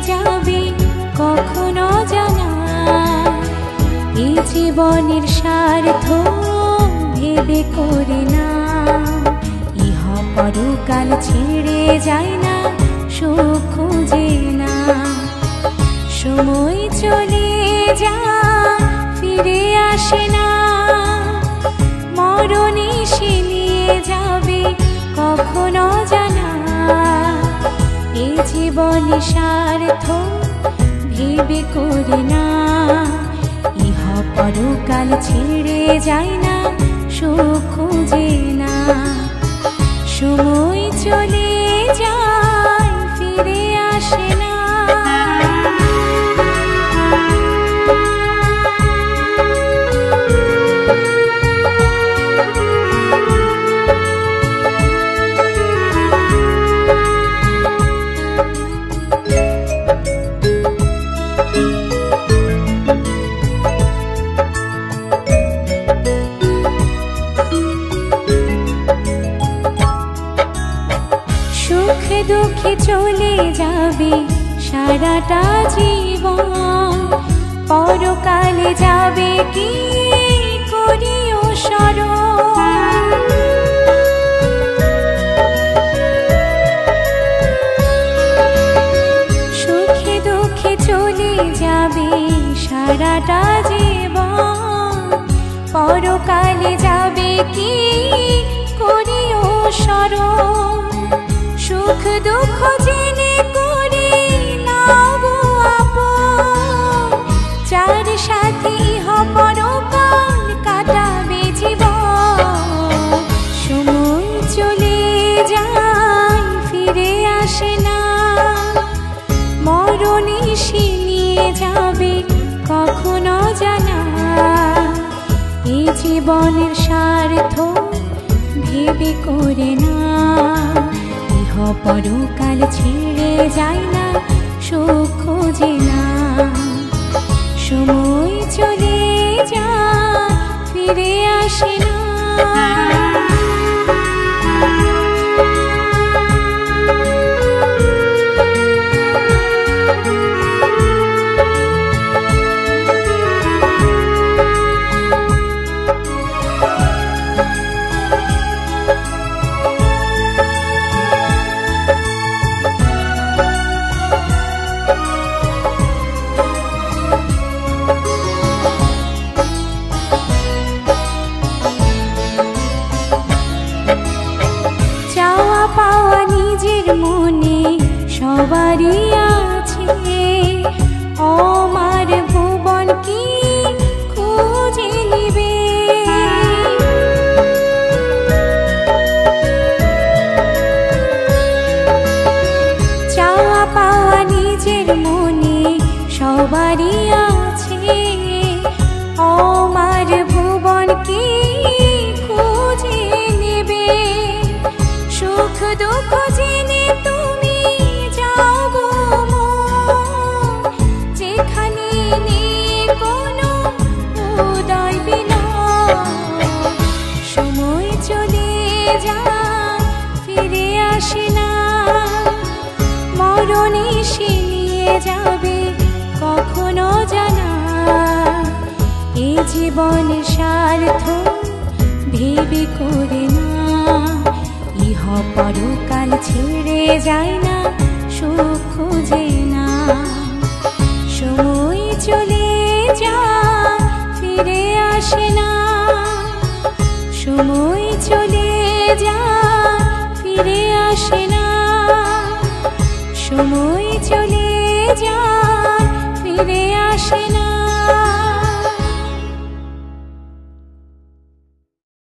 যাবে কখনো জানা। এই জীবনের স্বার্থ ভেবে করে না, ইহ পরকাল ছেড়ে যায় না, সুখ খুঁজে না। সময় চলে যায় ফিরে আসে না, মরণ এসে নিয়ে যাবে কখনো জানা। এই জীবনের স্বার্থ ভেবে করে না, ইহ পরকাল ছেড়ে যায় না, সুখ খুঁজে না। সময় চলে যায় ফিরে আসে না। সুখে দুঃখে চলে যাবে সারাটা জীবন, পরকালে যাবে কি করিও স্মরণ। সুখে দুঃখে চলে যাবে সারাটা জীবন, পরকালে যাবে কি করিও স্মরণ। সুখ দুঃখ জেনে করে নাও আপন, যার সাথে ইহ পরকাল কাটাবে জীবন। সময় চলে যায় ফিরে আসে না, মরণ এসে নিয়ে যাবে কখনো জানা। এই জীবনের স্বার্থ ভেবে করে না, ইহ পরকাল ছেড়ে যায় না, সুখ খোঁজে না। সময় চলে যায় ফিরে আসে না। পাওয়া নিজের মনে সবারই আছে, আমার ভুবন কি খুঁজে নিবে। চাওয়া পাওয়া নিজের মনে সবারই আছে, আমার ভুবন কি খুঁজে নেবে। সুখ দুঃখ জেনে তুমি যাও গো মন, যেখানে নেই কোনো উদয় বিলয়। সময় চলে যায় ফিরে আসে না, মরণ এসে নিয়ে যাবে কখনো জানা। এই জীবনের স্বার্থ ভেবে করে না, ইহ পরকাল ছেড়ে যায় না, সুখ খুঁজে না। সময় চলে যায় ফিরে আসে না, সময় চলে যায় ফিরে আসে না। সময় চলে যায় ফিরে আসে না।